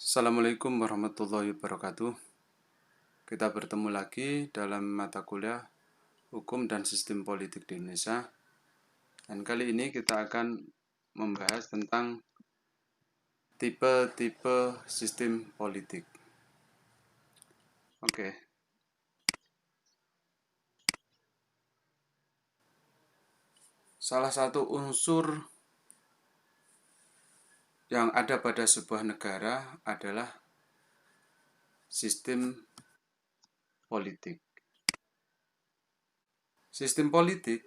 Assalamualaikum warahmatullahi wabarakatuh. Kita bertemu lagi dalam mata kuliah Hukum dan Sistem Politik di Indonesia. Dan kali ini kita akan membahas tentang tipe-tipe sistem politik. Oke. Salah satu unsur yang ada pada sebuah negara adalah sistem politik. Sistem politik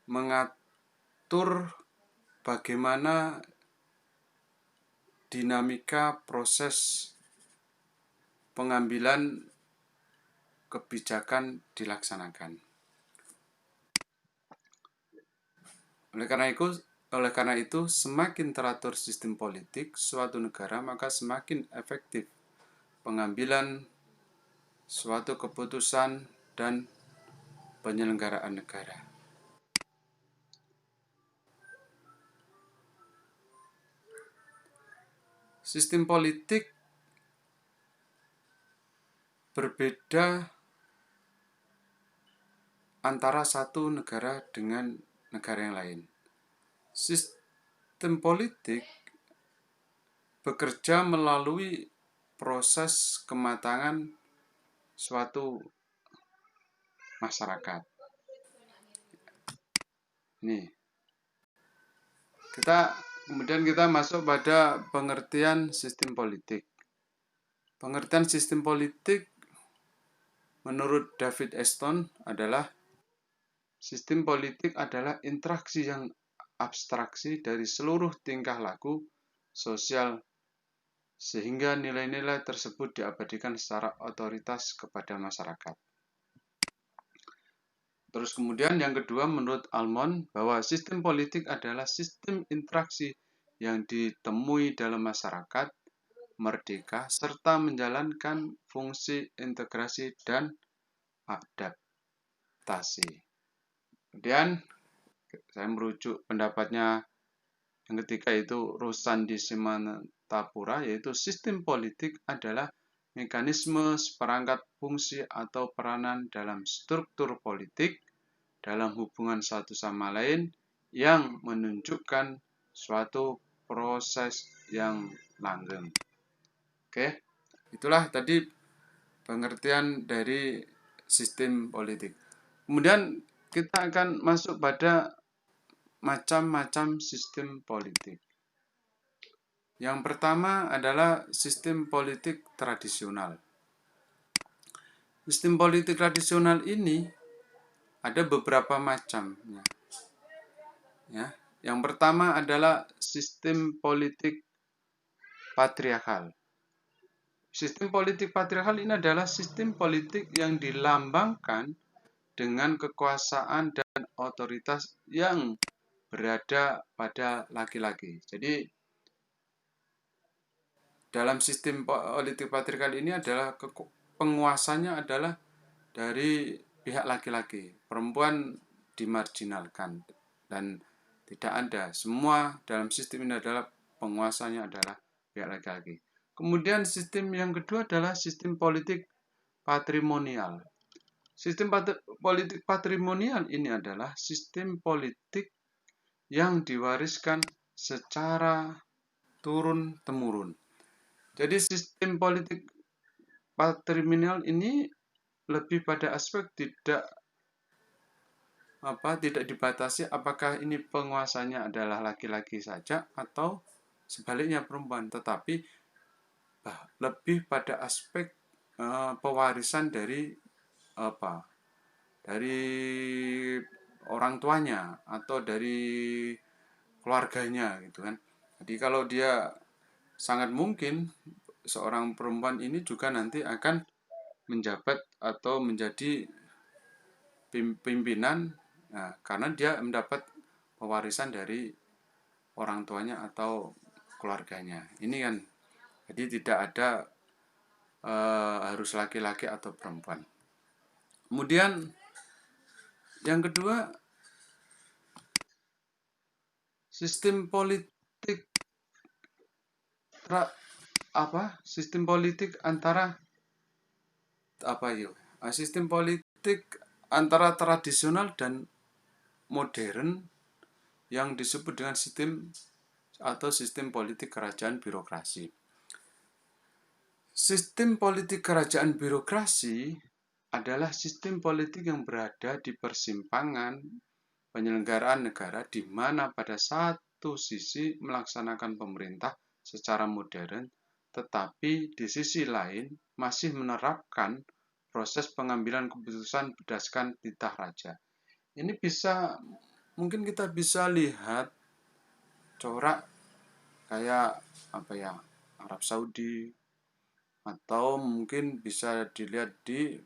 mengatur bagaimana dinamika proses pengambilan kebijakan dilaksanakan. Oleh karena itu, semakin teratur sistem politik suatu negara, maka semakin efektif pengambilan suatu keputusan dan penyelenggaraan negara. Sistem politik berbeda antara satu negara dengan negara yang lain. Sistem politik bekerja melalui proses kematangan suatu masyarakat. Nih, kemudian kita masuk pada pengertian sistem politik. Pengertian sistem politik menurut David Eston adalah sistem politik adalah interaksi yang abstraksi dari seluruh tingkah laku sosial sehingga nilai-nilai tersebut diabadikan secara otoritas kepada masyarakat. Terus kemudian yang kedua menurut Almond bahwa sistem politik adalah sistem interaksi yang ditemui dalam masyarakat merdeka serta menjalankan fungsi integrasi dan adaptasi. Kemudian saya merujuk pendapatnya yang ketiga itu Rusandi Simanatapura, yaitu sistem politik adalah mekanisme seperangkat fungsi atau peranan dalam struktur politik dalam hubungan satu sama lain yang menunjukkan suatu proses yang langgeng. Oke, itulah tadi pengertian dari sistem politik. Kemudian kita akan masuk pada macam-macam sistem politik. Yang pertama adalah sistem politik tradisional. Sistem politik tradisional ini ada beberapa macam. Ya. Yang pertama adalah sistem politik patriarkal. Sistem politik patriarkal ini adalah sistem politik yang dilambangkan dengan kekuasaan dan otoritas yang berada pada laki-laki. Jadi dalam sistem politik patriarkal ini adalah penguasanya adalah dari pihak laki-laki. Perempuan dimarginalkan dan tidak ada. Semua dalam sistem ini adalah penguasanya adalah pihak laki-laki. Kemudian sistem yang kedua adalah sistem politik patrimonial. Sistem politik patrimonial ini adalah sistem politik yang diwariskan secara turun-temurun. Jadi sistem politik patrimonial ini lebih pada aspek tidak dibatasi apakah ini penguasanya adalah laki-laki saja atau sebaliknya perempuan, tetapi lebih pada aspek pewarisan dari orang tuanya atau dari keluarganya gitu kan. Jadi kalau dia sangat mungkin seorang perempuan ini juga nanti akan menjabat atau menjadi pimpinan karena dia mendapat pewarisan dari orang tuanya atau keluarganya. Ini kan jadi tidak ada harus laki-laki atau perempuan. Kemudian yang kedua, sistem politik sistem politik antara sistem politik antara tradisional dan modern yang disebut dengan sistem politik kerajaan birokrasi. Sistem politik kerajaan birokrasi adalah sistem politik yang berada di persimpangan penyelenggaraan negara, di mana pada satu sisi melaksanakan pemerintah secara modern, tetapi di sisi lain masih menerapkan proses pengambilan keputusan berdasarkan titah raja. Ini mungkin kita bisa lihat corak kayak Arab Saudi, atau mungkin bisa dilihat di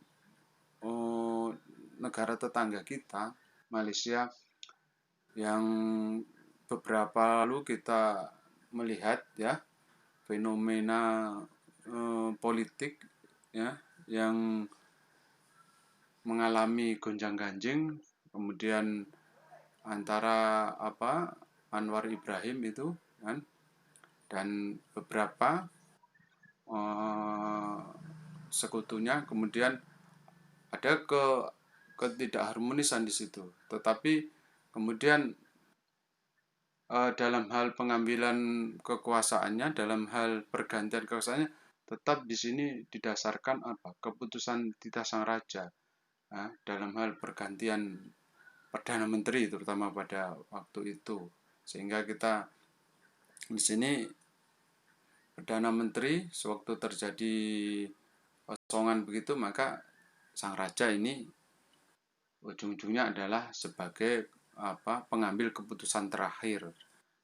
negara tetangga kita, Malaysia, yang beberapa lalu kita melihat ya fenomena politik ya yang mengalami gonjang-ganjing, kemudian antara Anwar Ibrahim itu kan, dan beberapa sekutunya, kemudian ada ketidakharmonisan di situ. Tetapi kemudian dalam hal pengambilan kekuasaannya, dalam hal pergantian kekuasaannya, tetap di sini didasarkan keputusan titah sang raja dalam hal pergantian perdana menteri, terutama pada waktu itu. Sehingga kita di sini perdana menteri sewaktu terjadi kosongan begitu, maka sang raja ini ujung-ujungnya adalah sebagai pengambil keputusan terakhir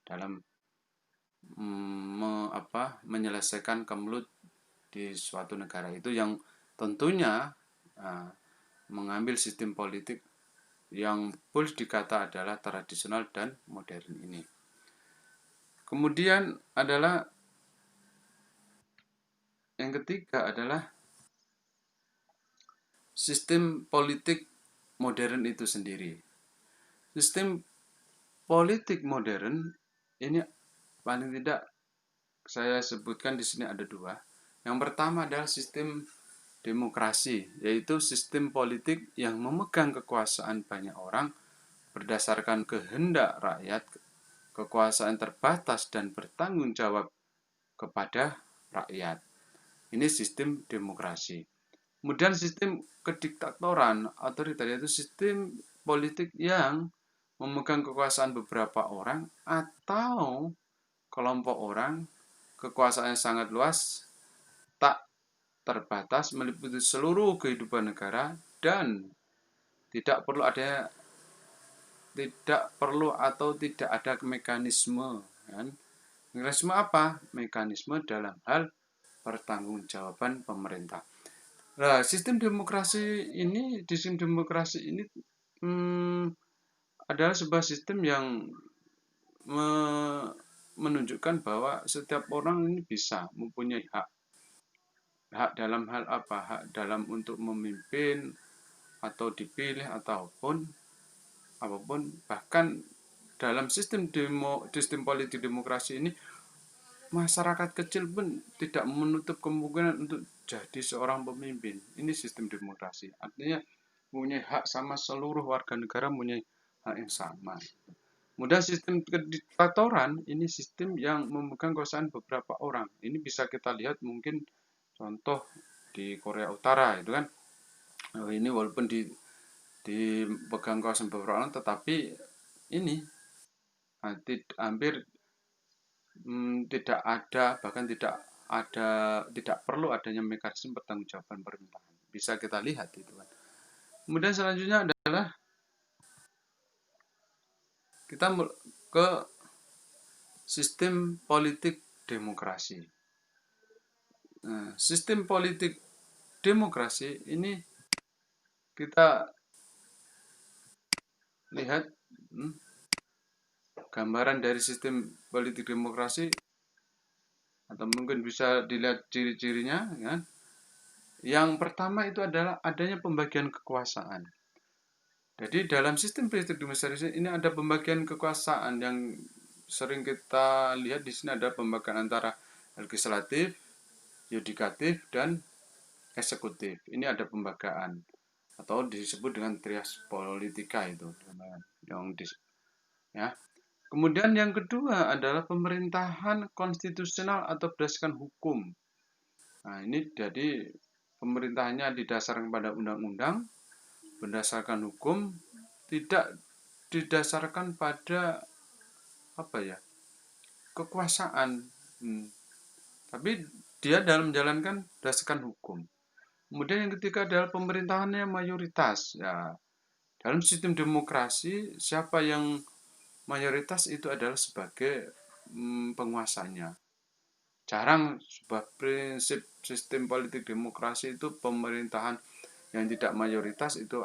dalam menyelesaikan kemelut di suatu negara itu, yang tentunya mengambil sistem politik yang boleh dikata adalah tradisional dan modern ini. Kemudian adalah yang ketiga adalah sistem politik modern itu sendiri. Sistem politik modern ini paling tidak saya sebutkan di sini ada dua. Yang pertama adalah sistem demokrasi, yaitu sistem politik yang memegang kekuasaan banyak orang berdasarkan kehendak rakyat, kekuasaan terbatas dan bertanggung jawab kepada rakyat. Ini sistem demokrasi. Kemudian sistem kediktatoran, otoriter, yaitu sistem politik yang memegang kekuasaan beberapa orang atau kelompok orang, kekuasaannya sangat luas, tak terbatas, meliputi seluruh kehidupan negara, dan tidak ada mekanisme. Kan? Mekanisme apa? Mekanisme dalam hal pertanggungjawaban pemerintah. Nah, sistem demokrasi ini adalah sebuah sistem yang menunjukkan bahwa setiap orang ini bisa mempunyai hak dalam hal apa? Hak dalam untuk memimpin atau dipilih ataupun apapun. Bahkan dalam sistem politik demokrasi ini, masyarakat kecil pun tidak menutup kemungkinan untuk jadi seorang pemimpin. Ini sistem demokrasi. Artinya mempunyai hak sama, seluruh warga negara mempunyai hak yang sama. Kemudian sistem kediktatoran ini sistem yang memegang kekuasaan beberapa orang. Ini bisa kita lihat mungkin contoh di Korea Utara itu kan. Ini walaupun dipegang kekuasaan beberapa orang, tetapi ini hampir tidak ada, bahkan tidak perlu adanya mekanisme pertanggungjawaban pemerintahan. Bisa kita lihat itu kan. Kemudian selanjutnya adalah kita ke sistem politik demokrasi. Nah, sistem politik demokrasi ini kita lihat gambaran dari sistem politik demokrasi, atau mungkin bisa dilihat ciri-cirinya ya. Yang pertama itu adalah adanya pembagian kekuasaan. Jadi dalam sistem politik demokrasi ini ada pembagian kekuasaan yang sering kita lihat di sini. Ada pembagian antara legislatif, yudikatif, dan eksekutif. Ini ada pembagaan atau disebut dengan trias politika itu, yang ya. Kemudian yang kedua adalah pemerintahan konstitusional atau berdasarkan hukum. Nah, ini jadi pemerintahannya didasarkan pada undang-undang, berdasarkan hukum, tidak didasarkan pada apa ya, kekuasaan. Tapi dia dalam menjalankan berdasarkan hukum. Kemudian yang ketiga adalah pemerintahannya mayoritas. Ya, dalam sistem demokrasi siapa yang mayoritas itu adalah sebagai penguasanya. Jarang sebuah prinsip sistem politik demokrasi itu pemerintahan yang tidak mayoritas itu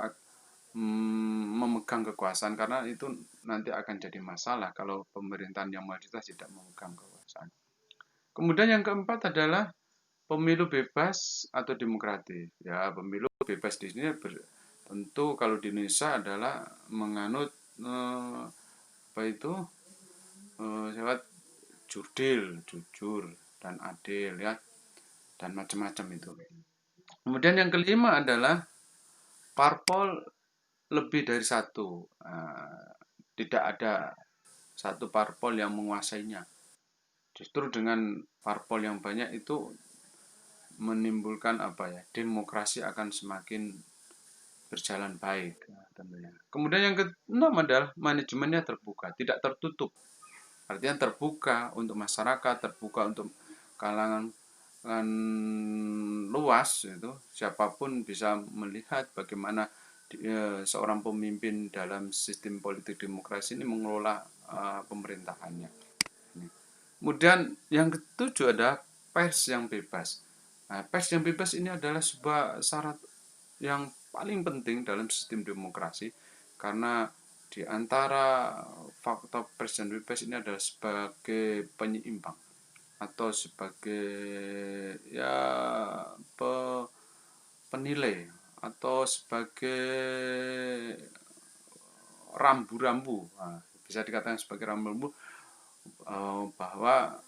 memegang kekuasaan, karena itu nanti akan jadi masalah kalau pemerintahan yang mayoritas tidak memegang kekuasaan. Kemudian yang keempat adalah pemilu bebas atau demokratis. Ya, pemilu bebas di sini tentu kalau di Indonesia adalah menganut apa itu lewat jujur dan adil ya, dan macam-macam itu. Kemudian yang kelima adalah parpol lebih dari satu. Tidak ada satu parpol yang menguasainya. Justru dengan parpol yang banyak itu menimbulkan apa ya, demokrasi akan semakin berjalan baik tentunya. Kemudian yang keenam adalah manajemennya terbuka, tidak tertutup. Artinya terbuka untuk masyarakat, terbuka untuk kalangan luas itu, siapapun bisa melihat bagaimana seorang pemimpin dalam sistem politik demokrasi ini mengelola pemerintahannya. Kemudian yang ketujuh adalah pers yang bebas. Nah, pers yang bebas ini adalah sebuah syarat yang paling penting dalam sistem demokrasi, karena di antara faktor pers dan bebas ini adalah sebagai penyeimbang atau sebagai ya penilai atau sebagai rambu-rambu, bisa dikatakan sebagai rambu-rambu bahwa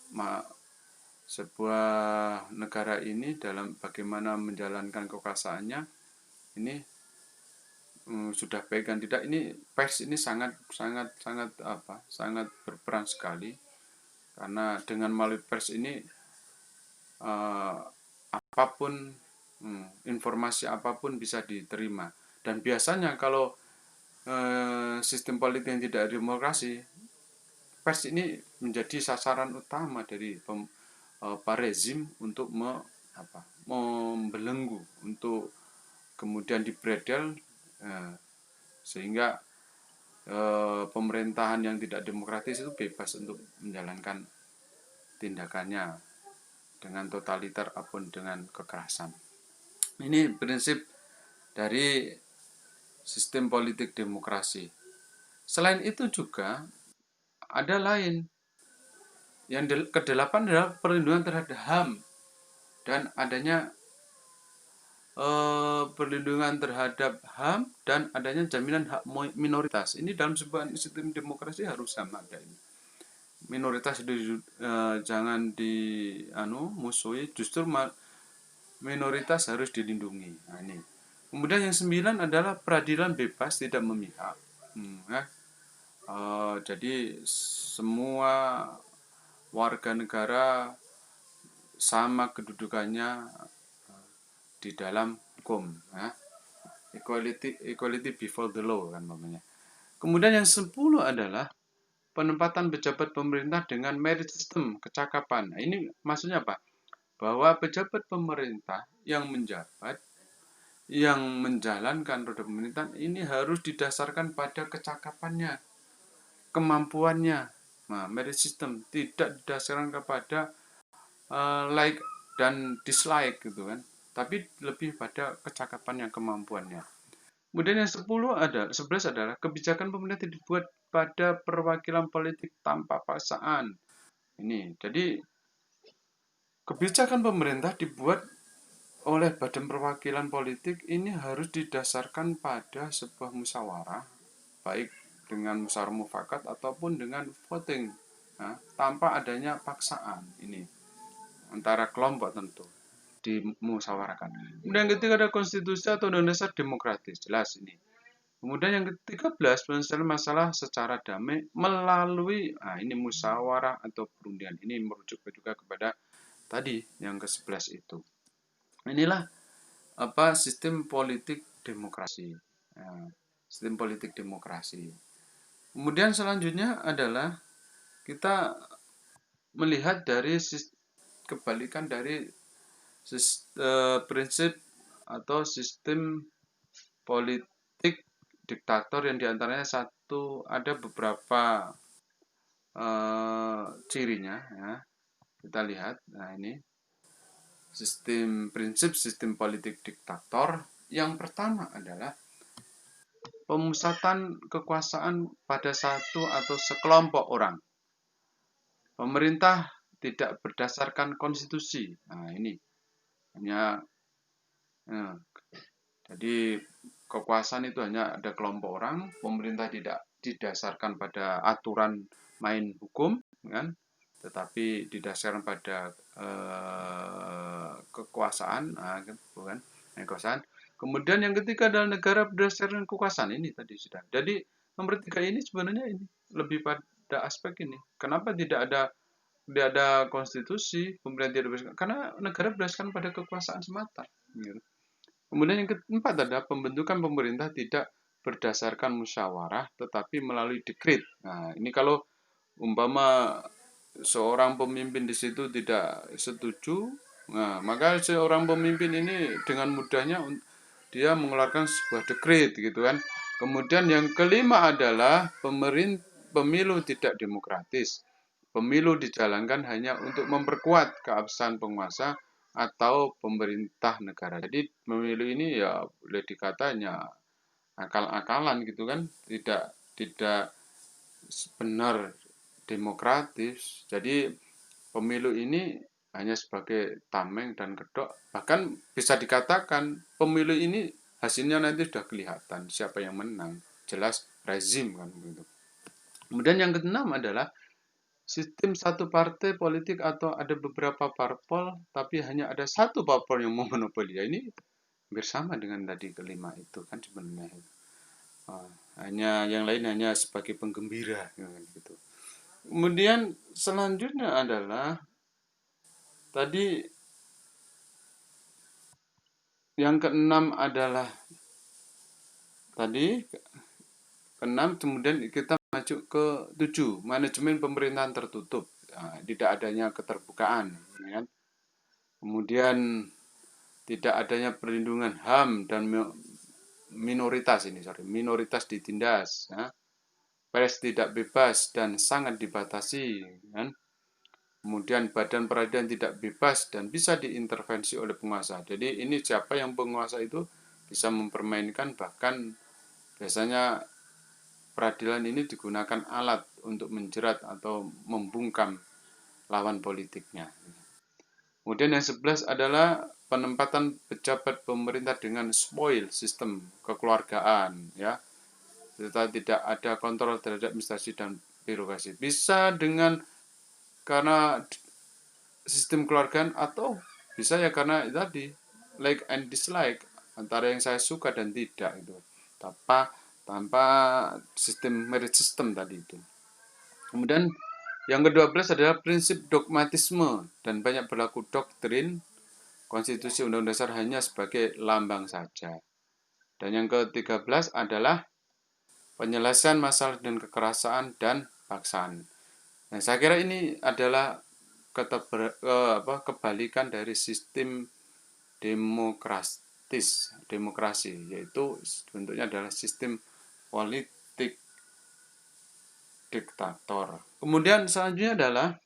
sebuah negara ini dalam bagaimana menjalankan kekuasaannya ini sudah baik dan tidak. Ini pers ini sangat berperan sekali, karena dengan melalui pers ini apapun informasi apapun bisa diterima. Dan biasanya kalau sistem politik yang tidak demokrasi, pers ini menjadi sasaran utama dari rezim untuk membelenggu, untuk kemudian dibredel, sehingga pemerintahan yang tidak demokratis itu bebas untuk menjalankan tindakannya dengan totaliter ataupun dengan kekerasan. Ini prinsip dari sistem politik demokrasi. Selain itu juga ada lain. Yang kedelapan adalah perlindungan terhadap HAM dan adanya perlindungan terhadap HAM dan adanya jaminan hak minoritas. Ini dalam sebuah sistem demokrasi harus sama ada ini. Minoritas jangan musuhi, justru minoritas harus dilindungi. Nah, ini. Kemudian yang 9 adalah peradilan bebas tidak memihak. Jadi semua warga negara sama kedudukannya di dalam hukum. Equality before the law kan namanya. Kemudian yang 10 adalah penempatan pejabat pemerintah dengan merit system, kecakapan. Nah, ini maksudnya apa? Bahwa pejabat pemerintah yang menjabat, yang menjalankan roda pemerintahan ini harus didasarkan pada kecakapannya, kemampuannya. Nah, merit system tidak didasarkan kepada like dan dislike gitu kan, tapi lebih pada kecakapan yang kemampuannya. Kemudian yang 11 adalah kebijakan pemerintah dibuat pada perwakilan politik tanpa paksaan. Ini, jadi kebijakan pemerintah dibuat oleh badan perwakilan politik ini harus didasarkan pada sebuah musyawarah, baik dengan musyawarah mufakat ataupun dengan voting, tanpa adanya paksaan ini antara kelompok tentu. dimusyawarahkan. Kemudian yang ketiga ada konstitusi atau undang dasar demokratis, jelas ini. Kemudian yang ke-13 penyelesaian masalah secara damai melalui ini musyawarah atau perundingan. Ini merujuk juga kepada tadi yang ke-11 itu. Inilah sistem politik demokrasi. Sistem politik demokrasi. Kemudian selanjutnya adalah kita melihat dari kebalikan dari prinsip atau sistem politik diktator yang diantaranya ada beberapa cirinya ya. Kita lihat, ini prinsip sistem politik diktator. Yang pertama adalah pemusatan kekuasaan pada satu atau sekelompok orang. Pemerintah tidak berdasarkan konstitusi. Ini hanya jadi kekuasaan itu hanya ada kelompok orang. Pemerintah tidak didasarkan pada aturan main hukum, kan? Tetapi didasarkan pada kekuasaan, bukan kekuasaan. Kemudian yang ketiga adalah negara berdasarkan kekuasaan, ini tadi sudah. Jadi nomor 3 ini sebenarnya ini lebih pada aspek ini. Kenapa tidak ada konstitusi, pemerintah tidak berdasarkan? Karena negara berdasarkan pada kekuasaan semata. Gitu. Kemudian yang keempat adalah pembentukan pemerintah tidak berdasarkan musyawarah, tetapi melalui dekret. Nah, ini kalau umpama seorang pemimpin di situ tidak setuju, maka seorang pemimpin ini dengan mudahnya dia mengeluarkan sebuah dekret, gitu kan. Kemudian yang kelima adalah pemilu tidak demokratis. Pemilu dijalankan hanya untuk memperkuat keabsahan penguasa atau pemerintah negara. Jadi pemilu ini ya boleh dikatanya akal-akalan, gitu kan, tidak benar demokratis. Jadi pemilu ini hanya sebagai tameng dan kedok. Bahkan bisa dikatakan pemilu ini hasilnya nanti sudah kelihatan siapa yang menang. Jelas rezim, kan begitu. Kemudian yang keenam adalah sistem satu partai politik atau ada beberapa parpol tapi hanya ada satu parpol yang memonopoli. Ini hampir sama dengan tadi kelima itu kan sebenarnya. Hanya yang lain hanya sebagai penggembira, gitu. Kemudian selanjutnya adalah tadi yang keenam adalah tadi keenam, kemudian kita maju ke 7, manajemen pemerintahan tertutup. Tidak adanya keterbukaan, kan? Kemudian tidak adanya perlindungan HAM dan minoritas ditindas, ya. Pers tidak bebas dan sangat dibatasi, kan? Kemudian badan peradilan tidak bebas dan bisa diintervensi oleh penguasa. Jadi ini siapa yang penguasa itu bisa mempermainkan, bahkan biasanya peradilan ini digunakan alat untuk menjerat atau membungkam lawan politiknya. Kemudian yang 11 adalah penempatan pejabat pemerintah dengan spoil sistem kekeluargaan, ya. Serta tidak ada kontrol terhadap administrasi dan birokrasi. Bisa karena sistem keluargaan, atau bisa ya karena tadi like and dislike, antara yang saya suka dan tidak itu. Tanpa sistem merit system tadi itu. Kemudian yang ke-12 adalah prinsip dogmatisme dan banyak berlaku doktrin. Konstitusi Undang-Undang Dasar hanya sebagai lambang saja. Dan yang ke-13 adalah penyelesaian masalah dan kekerasan dan paksaan. Nah, saya kira ini adalah kebalikan dari sistem demokrasi, yaitu bentuknya adalah sistem politik diktator. Kemudian selanjutnya adalah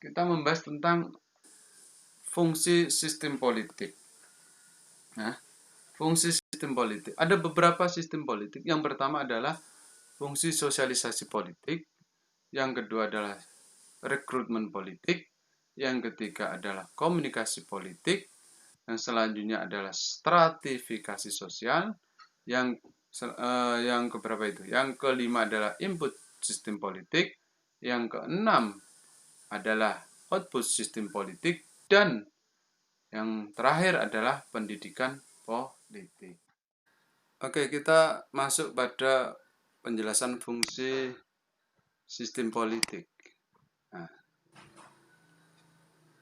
kita membahas tentang fungsi sistem politik. Nah, fungsi sistem politik. Ada beberapa sistem politik. Yang pertama adalah fungsi sosialisasi politik. Yang kedua adalah rekrutmen politik. Yang ketiga adalah komunikasi politik. Yang selanjutnya adalah stratifikasi sosial. Yang keberapa itu? Yang kelima adalah input sistem politik. Yang keenam adalah output sistem politik, dan yang terakhir adalah pendidikan politik. Oke, kita masuk pada penjelasan fungsi sistem politik. Nah,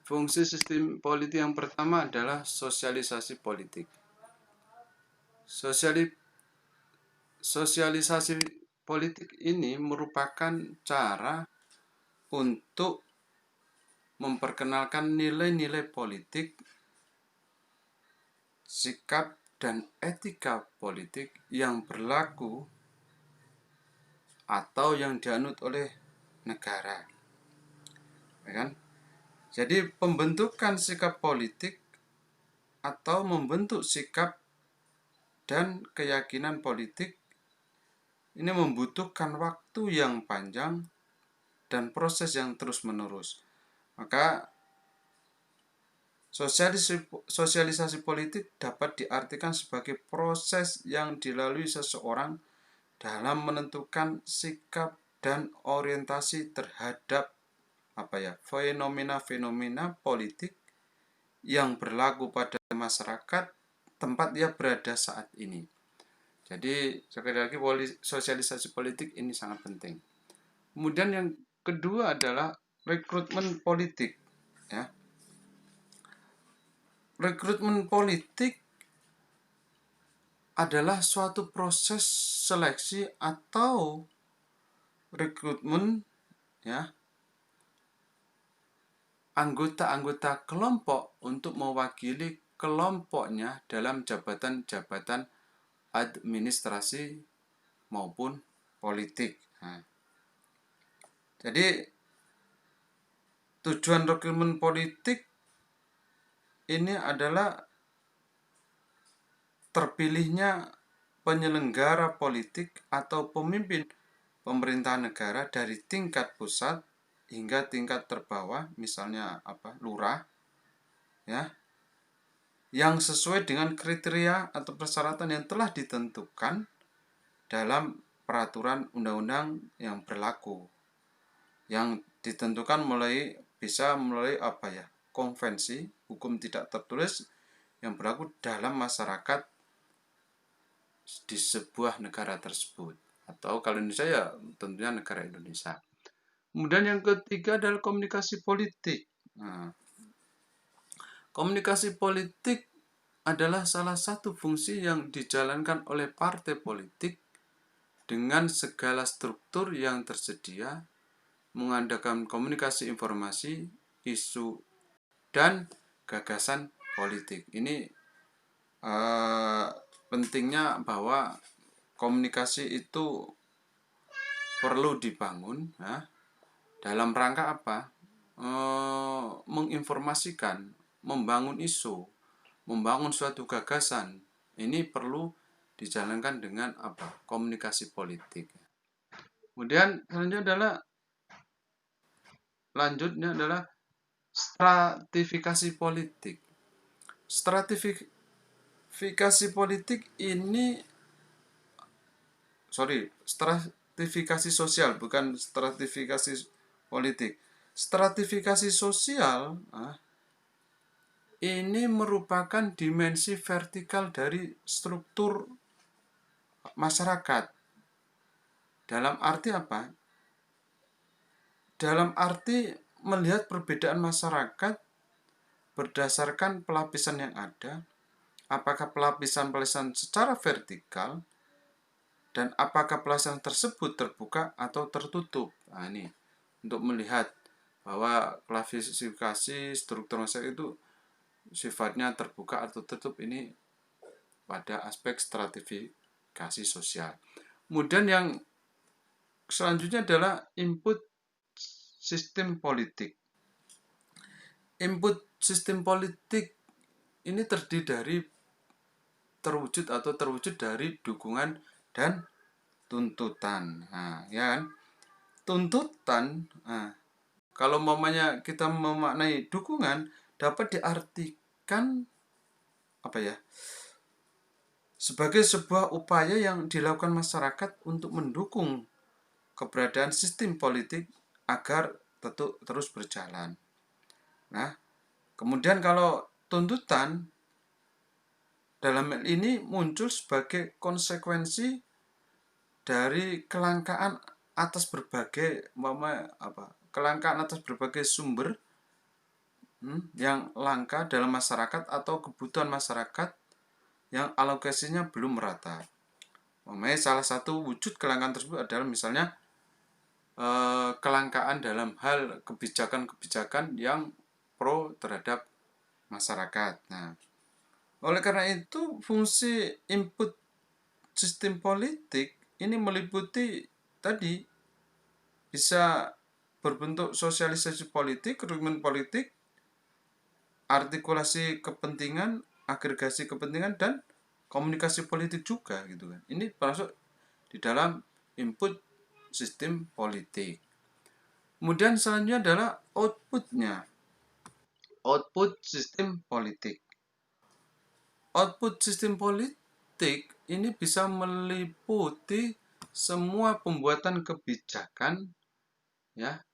fungsi sistem politik yang pertama adalah sosialisasi politik. Sosialisasi politik ini merupakan cara untuk memperkenalkan nilai-nilai politik, sikap, dan etika politik yang berlaku atau yang dianut oleh negara. Ya kan? Jadi pembentukan sikap politik atau membentuk sikap dan keyakinan politik ini membutuhkan waktu yang panjang dan proses yang terus-menerus. Maka sosialisasi politik dapat diartikan sebagai proses yang dilalui seseorang dalam menentukan sikap dan orientasi terhadap fenomena-fenomena politik yang berlaku pada masyarakat tempat ia berada saat ini. Jadi sekali lagi sosialisasi politik ini sangat penting. Kemudian yang kedua adalah rekrutmen politik. Ya. Rekrutmen politik adalah suatu proses seleksi atau rekrutmen anggota-anggota kelompok untuk mewakili kelompoknya dalam jabatan-jabatan administrasi maupun politik. Jadi tujuan rekrutmen politik ini adalah terpilihnya penyelenggara politik atau pemimpin pemerintahan negara dari tingkat pusat hingga tingkat terbawah, misalnya lurah, ya, yang sesuai dengan kriteria atau persyaratan yang telah ditentukan dalam peraturan undang-undang yang berlaku, yang ditentukan bisa melalui konvensi hukum tidak tertulis yang berlaku dalam masyarakat di sebuah negara tersebut, atau kalau Indonesia ya tentunya negara Indonesia. Kemudian yang ketiga adalah komunikasi politik. Komunikasi politik adalah salah satu fungsi yang dijalankan oleh partai politik dengan segala struktur yang tersedia, mengadakan komunikasi informasi, isu, dan gagasan politik. Ini pentingnya bahwa komunikasi itu perlu dibangun dalam rangka menginformasikan, membangun isu, membangun suatu gagasan. Ini perlu dijalankan dengan komunikasi politik. Kemudian selanjutnya adalah stratifikasi politik. Stratifikasi sosial, bukan stratifikasi politik. Stratifikasi sosial ini merupakan dimensi vertikal dari struktur masyarakat. Dalam arti apa? Dalam arti melihat perbedaan masyarakat berdasarkan pelapisan yang ada, apakah pelapisan-pelapisan secara vertikal, dan apakah pelapisan tersebut terbuka atau tertutup. Ini untuk melihat bahwa klasifikasi struktur masyarakat itu sifatnya terbuka atau tertutup, ini pada aspek stratifikasi sosial. Kemudian yang selanjutnya adalah input sistem politik. Input sistem politik ini terwujud dari dukungan dan tuntutan. Tuntutan, kalau kita memaknai dukungan, dapat diartikan sebagai sebuah upaya yang dilakukan masyarakat untuk mendukung keberadaan sistem politik agar terus berjalan. Nah, kemudian kalau tuntutan dalam hal ini muncul sebagai konsekuensi dari kelangkaan atas berbagai kelangkaan atas berbagai sumber yang langka dalam masyarakat atau kebutuhan masyarakat yang alokasinya belum merata. Salah satu wujud kelangkaan tersebut adalah misalnya kelangkaan dalam hal kebijakan-kebijakan yang pro terhadap masyarakat. Nah, oleh karena itu fungsi input sistem politik ini meliputi tadi bisa berbentuk sosialisasi politik, rekrutmen politik, artikulasi kepentingan, agregasi kepentingan, dan komunikasi politik juga gitu kan. Ini masuk di dalam input sistem politik. Kemudian selanjutnya adalah outputnya. Output sistem politik. Output sistem politik ini bisa meliputi semua pembuatan kebijakan, ya,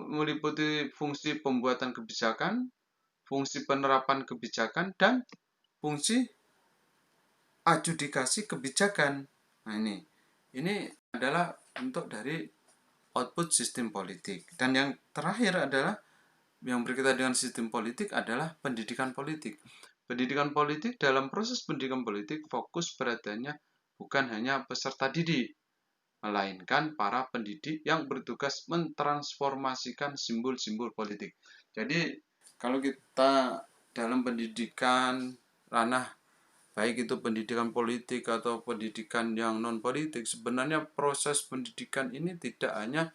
meliputi fungsi pembuatan kebijakan, fungsi penerapan kebijakan, dan fungsi adjudikasi kebijakan. Nah, ini adalah bentuk dari output sistem politik. Dan yang terakhir adalah yang berkaitan dengan sistem politik adalah pendidikan politik. Pendidikan politik, dalam proses pendidikan politik fokus perhatiannya bukan hanya peserta didik, melainkan para pendidik yang bertugas mentransformasikan simbol-simbol politik. Jadi kalau kita dalam pendidikan ranah baik itu pendidikan politik atau pendidikan yang non politik, sebenarnya proses pendidikan ini tidak hanya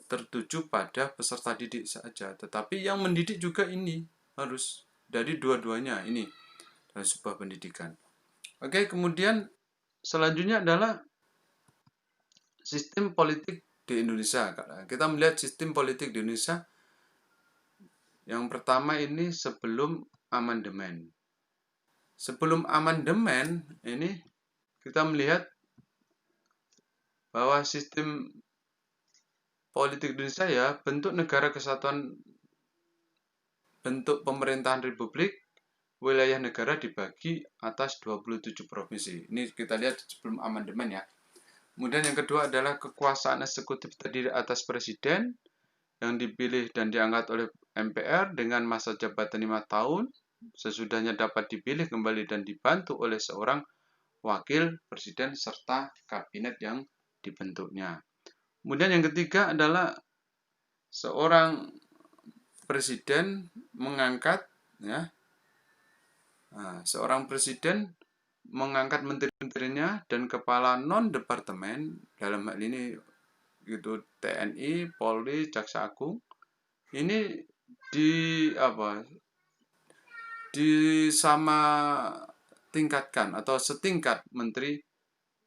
tertuju pada peserta didik saja, tetapi yang mendidik juga ini harus dari dua-duanya ini dalam sebuah pendidikan. Oke, kemudian selanjutnya adalah sistem politik di Indonesia. Kita melihat sistem politik di Indonesia. Yang pertama ini sebelum amandemen. Sebelum amandemen ini kita melihat bahwa sistem politik Indonesia ya bentuk negara kesatuan, bentuk pemerintahan republik, wilayah negara dibagi atas 27 provinsi. Ini kita lihat sebelum amandemen ya. Kemudian yang kedua adalah kekuasaan eksekutif terdiri atas presiden yang dipilih dan diangkat oleh MPR dengan masa jabatan 5 tahun. Sesudahnya dapat dipilih kembali dan dibantu oleh seorang wakil presiden serta kabinet yang dibentuknya. Kemudian yang ketiga adalah seorang presiden mengangkat seorang presiden mengangkat menteri-menterinya dan kepala non-departemen, dalam hal ini gitu TNI, Polri, Jaksa Agung, ini disama tingkatkan atau setingkat menteri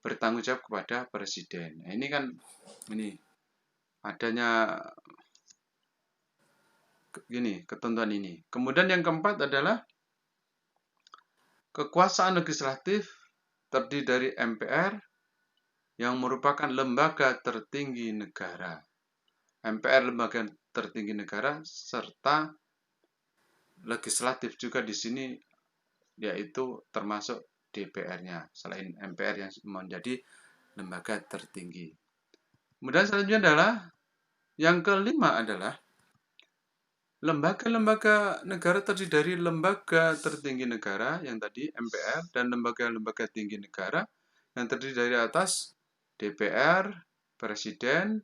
bertanggung jawab kepada presiden. Nah, ini kan adanya ketentuan ini. Kemudian yang keempat adalah kekuasaan legislatif terdiri dari MPR yang merupakan lembaga tertinggi negara. MPR lembaga tertinggi negara serta legislatif juga di sini, yaitu termasuk DPR-nya selain MPR yang menjadi lembaga tertinggi. Kemudian selanjutnya adalah yang kelima adalah lembaga-lembaga negara terdiri dari lembaga tertinggi negara yang tadi MPR dan lembaga-lembaga tinggi negara yang terdiri dari atas DPR, Presiden,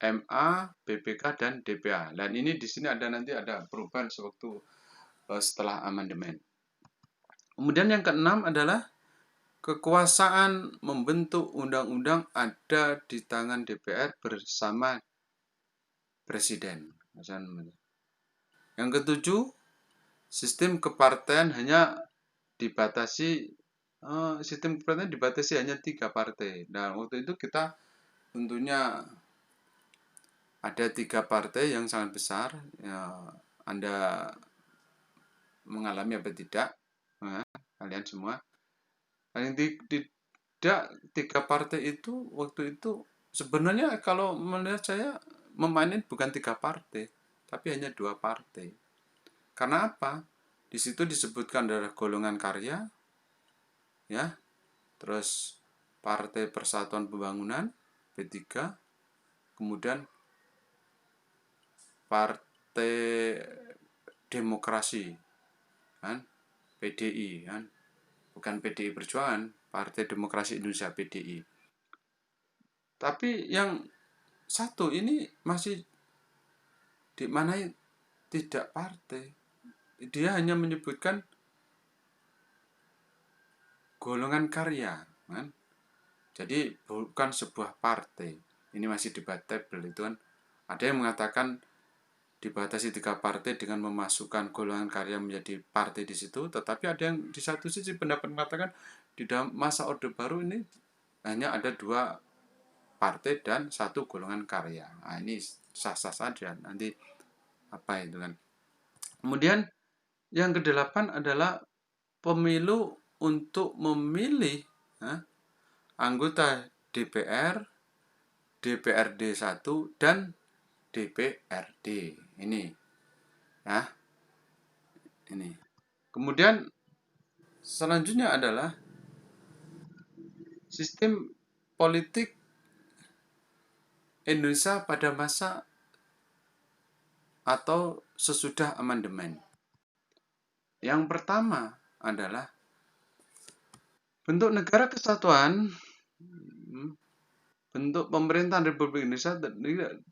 MA, BPK, dan DPA. Dan ini di sini nanti ada perubahan sewaktu setelah amandemen. Kemudian yang keenam adalah kekuasaan membentuk undang-undang ada di tangan DPR bersama Presiden. Yang ketujuh, sistem kepartean hanya dibatasi hanya 3 partai. Nah, waktu itu kita tentunya ada 3 partai yang sangat besar. Ya, Anda mengalami apa tidak? Kalian semua. Yang tidak 3 partai itu waktu itu sebenarnya kalau melihat saya memainin bukan 3 partai. tapi hanya 2 partai. Karena apa? Di situ disebutkan adalah golongan karya, ya, terus Partai Persatuan Pembangunan P3, kemudian Partai Demokrasi, kan, PDI, kan, bukan PDI Perjuangan, Partai Demokrasi Indonesia PDI. Tapi yang satu ini masih dimaknai tidak partai. Dia hanya menyebutkan golongan karya, kan? Jadi bukan sebuah partai. Ini masih debatable itu kan. Ada yang mengatakan dibatasi 3 partai dengan memasukkan golongan karya menjadi partai di situ, tetapi ada yang di satu sisi pendapat mengatakan di dalam masa Orde Baru ini hanya ada 2 partai dan 1 golongan karya. Nah, ini sah-sah saja nanti apa itu kan. Kemudian yang kedelapan adalah pemilu untuk memilih anggota DPR, DPRD 1 dan DPRD. Ini ya. Ini. Kemudian selanjutnya adalah sistem politik Indonesia pada masa atau sesudah amandemen. Yang pertama adalah bentuk negara kesatuan, bentuk pemerintahan Republik Indonesia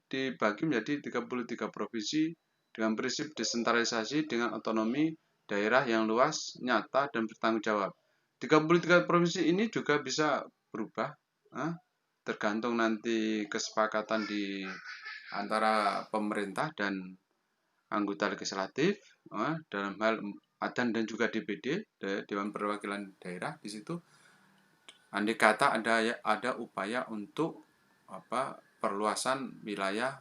dibagi menjadi 33 provinsi dengan prinsip desentralisasi dengan otonomi daerah yang luas, nyata, dan bertanggung jawab. 33 provinsi ini juga bisa berubah, tergantung nanti kesepakatan di antara pemerintah dan anggota legislatif, dalam hal dan juga DPD, Dewan Perwakilan Daerah di situ. Andai kata ada upaya untuk perluasan wilayah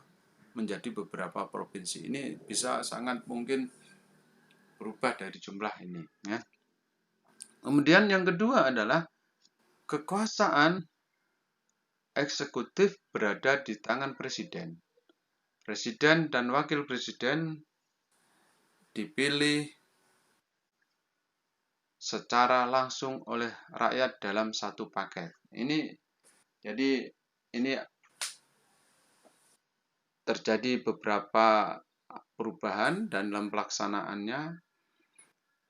menjadi beberapa provinsi, ini bisa sangat mungkin berubah dari jumlah ini, ya. Kemudian yang kedua adalah kekuasaan eksekutif berada di tangan presiden. Presiden dan wakil presiden dipilih secara langsung oleh rakyat dalam satu paket. Jadi ini terjadi beberapa perubahan dalam pelaksanaannya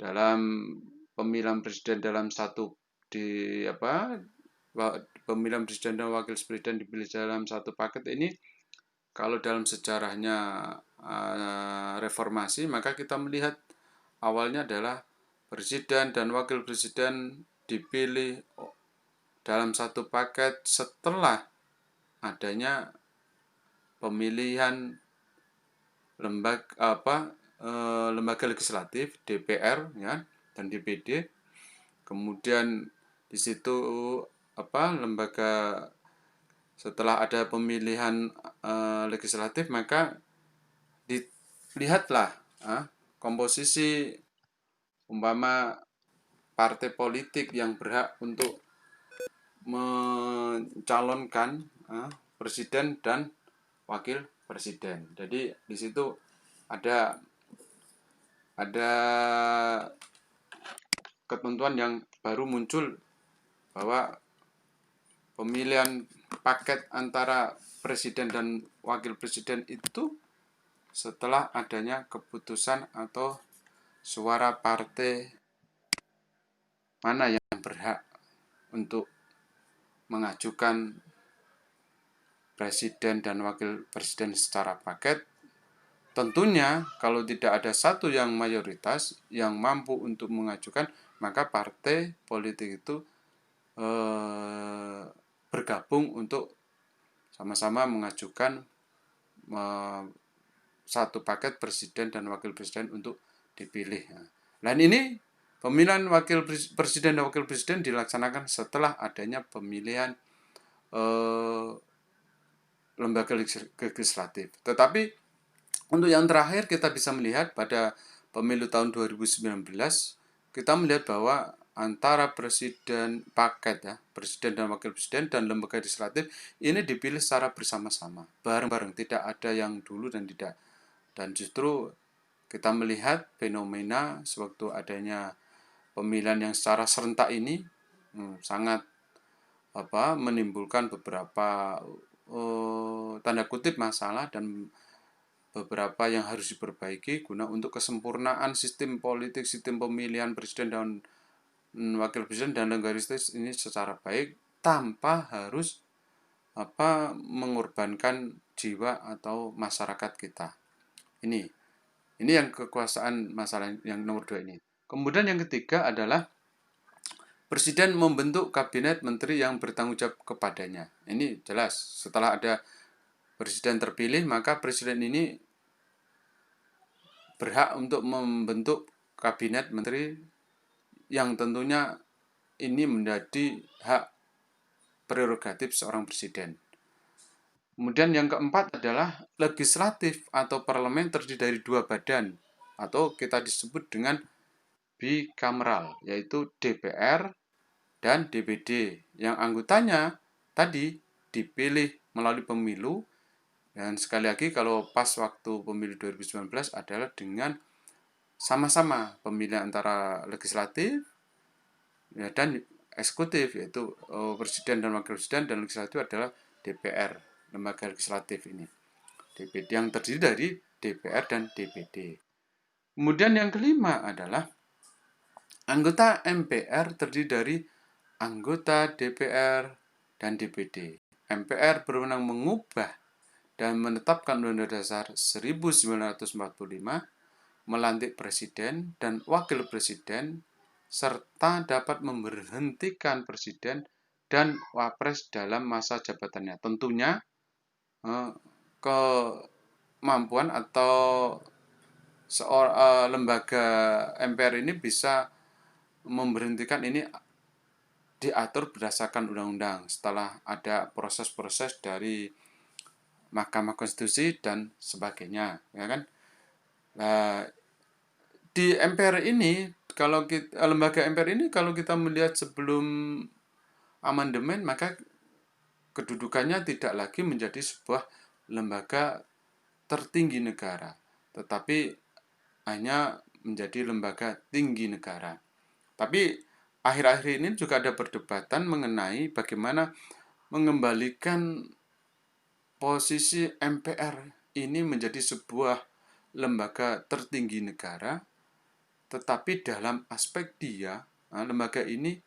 dalam pemilihan presiden dalam pemilihan presiden dan wakil presiden dipilih dalam satu paket ini. Kalau dalam sejarahnya reformasi, maka kita melihat awalnya adalah presiden dan wakil presiden dipilih dalam satu paket setelah adanya pemilihan lembaga legislatif DPR, ya, dan DPD. Kemudian di situ lembaga setelah ada pemilihan legislatif, maka dilihatlah komposisi umpama partai politik yang berhak untuk mencalonkan presiden dan wakil presiden. Jadi di situ ada ketentuan yang baru muncul bahwa pemilihan paket antara presiden dan wakil presiden itu setelah adanya keputusan atau suara partai mana yang berhak untuk mengajukan presiden dan wakil presiden secara paket. Tentunya kalau tidak ada satu yang mayoritas yang mampu untuk mengajukan, maka partai politik itu bergabung untuk sama-sama mengajukan satu paket presiden dan wakil presiden untuk dipilih. Dan ini pemilihan wakil presiden dan wakil presiden dilaksanakan setelah adanya pemilihan lembaga legislatif. Tetapi untuk yang terakhir kita bisa melihat pada pemilu tahun 2019, kita melihat bahwa antara presiden dan wakil presiden dan lembaga legislatif ini dipilih secara bersama-sama, bareng-bareng, tidak ada yang dulu dan tidak Dan justru kita melihat fenomena sewaktu adanya pemilihan yang secara serentak ini sangat menimbulkan beberapa tanda kutip masalah dan beberapa yang harus diperbaiki guna untuk kesempurnaan sistem politik, sistem pemilihan presiden dan wakil presiden dan legislatif ini secara baik tanpa harus mengorbankan jiwa atau masyarakat kita. Ini yang kekuasaan masalah yang nomor 2 ini. Kemudian yang ketiga adalah Presiden membentuk kabinet menteri yang bertanggung jawab kepadanya. Ini jelas, setelah ada presiden terpilih, maka presiden ini berhak untuk membentuk kabinet menteri yang tentunya ini menjadi hak prerogatif seorang presiden. Kemudian yang keempat adalah legislatif atau parlemen terdiri dari 2 badan atau kita disebut dengan bikameral, yaitu DPR dan DPD yang anggotanya tadi dipilih melalui pemilu. Dan sekali lagi kalau pas waktu pemilu 2019 adalah dengan sama-sama pemilihan antara legislatif dan eksekutif, yaitu presiden dan wakil presiden, dan legislatif adalah DPR, lembaga legislatif ini. DPD yang terdiri dari DPR dan DPD. Kemudian yang kelima adalah anggota MPR terdiri dari anggota DPR dan DPD. MPR berwenang mengubah dan menetapkan Undang-Undang Dasar 1945, melantik presiden dan wakil presiden, serta dapat memberhentikan presiden dan wapres dalam masa jabatannya. Tentunya kemampuan atau lembaga MPR ini bisa memberhentikan ini diatur berdasarkan undang-undang setelah ada proses-proses dari Mahkamah Konstitusi dan sebagainya, ya kan? Nah, di MPR ini kalau lembaga MPR ini kalau kita melihat sebelum amandemen, maka kedudukannya tidak lagi menjadi sebuah lembaga tertinggi negara, tetapi hanya menjadi lembaga tinggi negara. Tapi akhir-akhir ini juga ada perdebatan mengenai bagaimana mengembalikan posisi MPR ini menjadi sebuah lembaga tertinggi negara, tetapi dalam aspek lembaga ini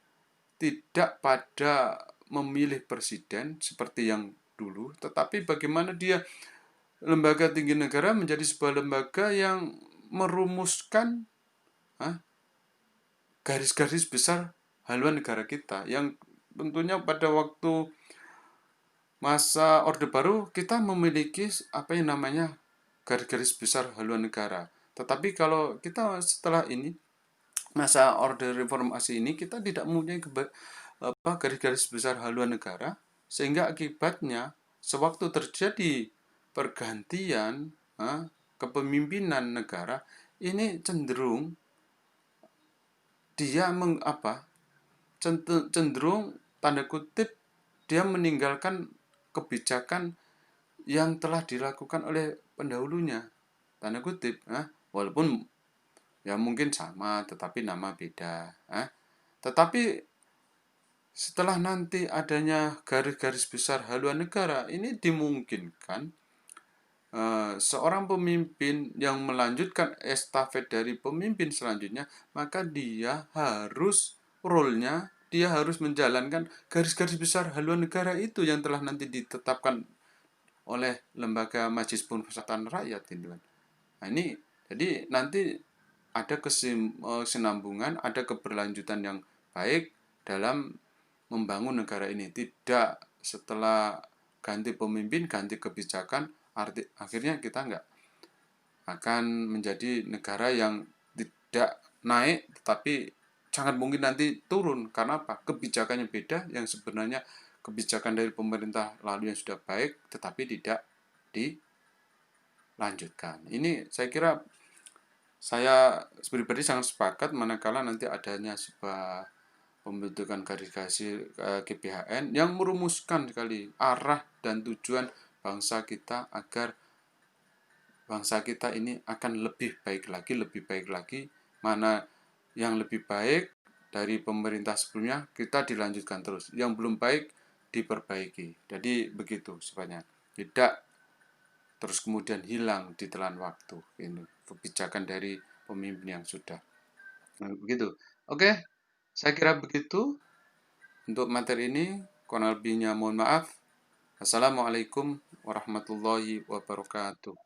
tidak pada memilih presiden seperti yang dulu, tetapi bagaimana dia lembaga tinggi negara menjadi sebuah lembaga yang merumuskan garis-garis besar haluan negara kita, yang tentunya pada waktu masa Orde Baru kita memiliki apa yang namanya garis-garis besar haluan negara. Tetapi kalau kita setelah ini masa Orde Reformasi ini kita tidak mempunyai garis-garis besar haluan negara, sehingga akibatnya sewaktu terjadi pergantian kepemimpinan negara ini cenderung dia cenderung tanda kutip dia meninggalkan kebijakan yang telah dilakukan oleh pendahulunya, tanda kutip, walaupun ya mungkin sama tetapi nama beda. Tetapi setelah nanti adanya garis-garis besar haluan negara, ini dimungkinkan seorang pemimpin yang melanjutkan estafet dari pemimpin selanjutnya, maka dia harus role-nya, dia harus menjalankan garis-garis besar haluan negara itu yang telah nanti ditetapkan oleh lembaga Majelis Pemusatan Rakyat itu. Nah, ini jadi nanti ada kesinambungan, ada keberlanjutan yang baik dalam membangun negara ini. Tidak setelah ganti pemimpin, ganti kebijakan, akhirnya kita nggak akan menjadi negara yang tidak naik, tetapi sangat mungkin nanti turun. Karena apa? Kebijakannya beda, yang sebenarnya kebijakan dari pemerintah lalu yang sudah baik, tetapi tidak dilanjutkan. Ini saya kira saya pribadi sangat sepakat manakala nanti adanya sebuah pembentukan garis-garis GBHN yang merumuskan sekali arah dan tujuan bangsa kita agar bangsa kita ini akan lebih baik lagi. Mana yang lebih baik dari pemerintah sebelumnya kita dilanjutkan terus, yang belum baik diperbaiki. Jadi begitu sifatnya. Tidak terus kemudian hilang di telan waktu. Ini kebijakan dari pemimpin yang sudah. Nah, begitu. Oke, saya kira begitu untuk materi ini. Kurang lebihnya mohon maaf. Assalamualaikum warahmatullahi wabarakatuh.